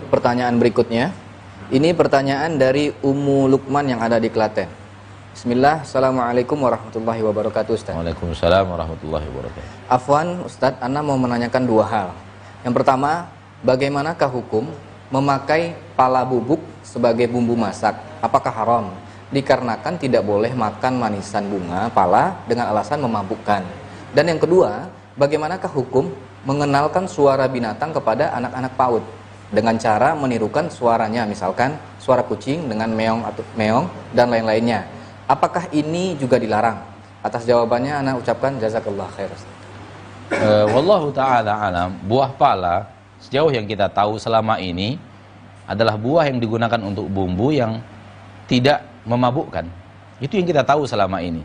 Pertanyaan berikutnya. Ini pertanyaan dari Ummu Lukman yang ada di Klaten. Bismillah, Assalamualaikum warahmatullahi wabarakatuh, Ustaz. Waalaikumsalam warahmatullahi wabarakatuh. Afwan, Ustaz, Ana mau menanyakan dua hal. Yang pertama, bagaimanakah hukum memakai pala bubuk sebagai bumbu masak? Apakah haram? Dikarenakan tidak boleh makan manisan bunga pala dengan alasan memabukkan. Dan yang kedua, bagaimanakah hukum mengenalkan suara binatang kepada anak-anak PAUD dengan cara menirukan suaranya, misalkan suara kucing dengan meong atau meong dan lain-lainnya? Apakah ini juga dilarang? Atas jawabannya ana ucapkan jazakallah khair. Wallahu ta'ala alam. Buah pala sejauh yang kita tahu selama ini adalah buah yang digunakan untuk bumbu yang tidak memabukkan. Itu yang kita tahu selama ini.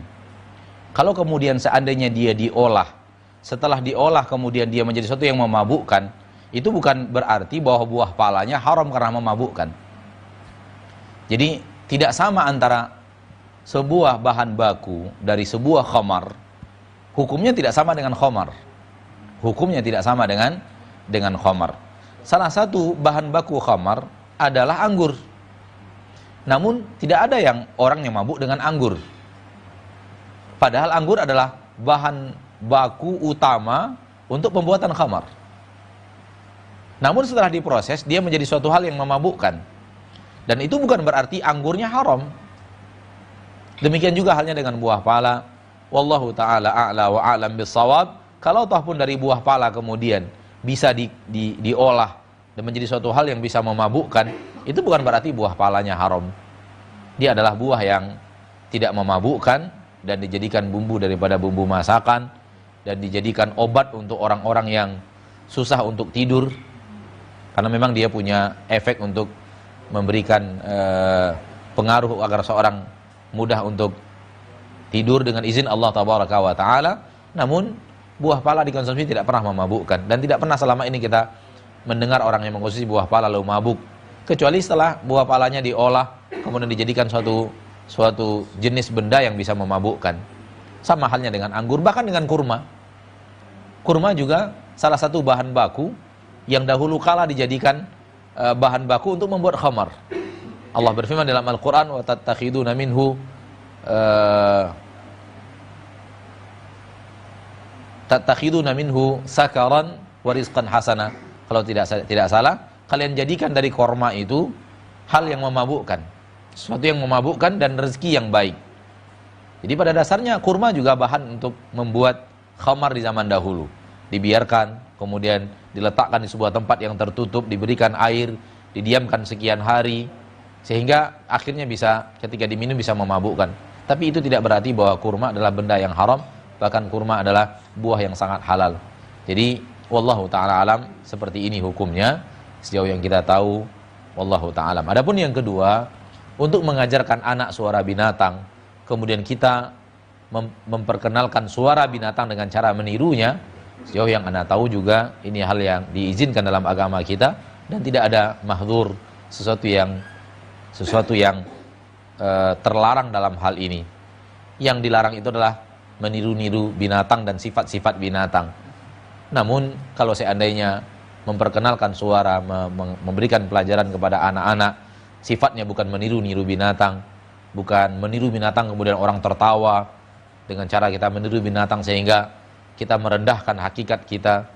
Kalau kemudian seandainya dia diolah, setelah diolah kemudian dia menjadi sesuatu yang memabukkan, itu bukan berarti bahwa buah palanya haram karena memabukkan. Jadi tidak sama antara sebuah bahan baku dari sebuah khamar, hukumnya tidak sama dengan khamar. Hukumnya tidak sama dengan khamar. Salah satu bahan baku khamar adalah anggur. Namun tidak ada yang orang yang mabuk dengan anggur. Padahal anggur adalah bahan baku utama untuk pembuatan khamar. Namun setelah diproses, dia menjadi suatu hal yang memabukkan. Dan itu bukan berarti anggurnya haram. Demikian juga halnya dengan buah pala. Wallahu ta'ala a'la wa a'lam bissawab. Kalau toh pun dari buah pala kemudian bisa diolah dan menjadi suatu hal yang bisa memabukkan, itu bukan berarti buah palanya haram. Dia adalah buah yang tidak memabukkan dan dijadikan bumbu daripada bumbu masakan dan dijadikan obat untuk orang-orang yang susah untuk tidur. Karena memang dia punya efek untuk memberikan pengaruh agar seorang mudah untuk tidur dengan izin Allah Tabaraka wa Ta'ala. Namun buah pala dikonsumsi tidak pernah memabukkan. Dan tidak pernah selama ini kita mendengar orang yang mengkonsumsi buah pala lalu mabuk. Kecuali setelah buah palanya diolah, kemudian dijadikan suatu jenis benda yang bisa memabukkan. Sama halnya dengan anggur, bahkan dengan kurma. Kurma juga salah satu bahan baku yang dahulu kala dijadikan bahan baku untuk membuat khamar. Allah berfirman dalam Al-Quran, وَتَتَّخِذُونَ مِنْهُ سَكَرًا وَرِزْقًا حَسَنًا. Kalau tidak salah, kalian jadikan dari kurma itu hal yang memabukkan, sesuatu yang memabukkan dan rezeki yang baik. Jadi pada dasarnya kurma juga bahan untuk membuat khamar di zaman dahulu. Dibiarkan, kemudian diletakkan di sebuah tempat yang tertutup, diberikan air, didiamkan sekian hari, sehingga akhirnya bisa ketika diminum bisa memabukkan. Tapi itu tidak berarti bahwa kurma adalah benda yang haram, bahkan kurma adalah buah yang sangat halal. Jadi wallahu ta'ala alam, seperti ini hukumnya sejauh yang kita tahu. Wallahu ta'ala alam. Adapun yang kedua, untuk mengajarkan anak suara binatang, kemudian kita memperkenalkan suara binatang dengan cara menirunya, sejauh yang Anda tahu juga ini hal yang diizinkan dalam agama kita dan tidak ada mahdzur, sesuatu yang terlarang dalam hal ini. Yang dilarang itu adalah meniru-niru binatang dan sifat-sifat binatang. Namun kalau seandainya memperkenalkan suara, memberikan pelajaran kepada anak-anak, sifatnya bukan meniru-niru binatang, bukan meniru binatang kemudian orang tertawa dengan cara kita meniru binatang sehingga kita merendahkan hakikat kita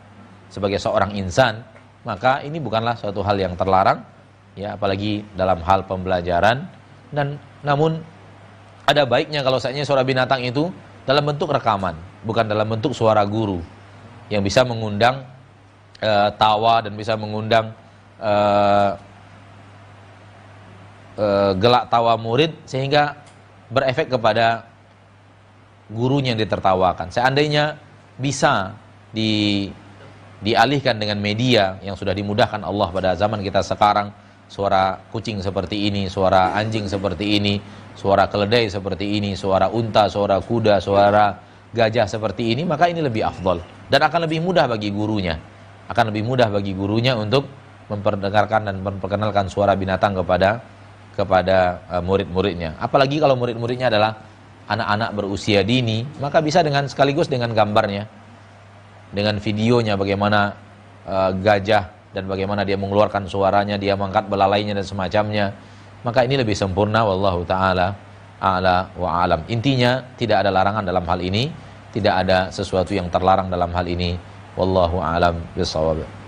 sebagai seorang insan, maka ini bukanlah suatu hal yang terlarang, ya, apalagi dalam hal pembelajaran. Dan namun ada baiknya kalau seandainya suara binatang itu dalam bentuk rekaman, bukan dalam bentuk suara guru yang bisa mengundang tawa dan bisa mengundang gelak tawa murid sehingga berefek kepada gurunya yang ditertawakan. Seandainya bisa dialihkan dengan media yang sudah dimudahkan Allah pada zaman kita sekarang, suara kucing seperti ini, suara anjing seperti ini, suara keledai seperti ini, suara unta, suara kuda, suara gajah seperti ini, maka ini lebih afdol dan akan lebih mudah bagi gurunya. Akan lebih mudah bagi gurunya untuk memperdengarkan dan memperkenalkan suara binatang kepada murid-muridnya. Apalagi kalau murid-muridnya adalah anak-anak berusia dini, maka bisa sekaligus dengan gambarnya, dengan videonya bagaimana gajah dan bagaimana dia mengeluarkan suaranya, dia mengangkat belalainya dan semacamnya, maka ini lebih sempurna. Wallahu ta'ala a'la wa alam. Intinya tidak ada larangan dalam hal ini, tidak ada sesuatu yang terlarang dalam hal ini. Wallahu a'lam bishawab.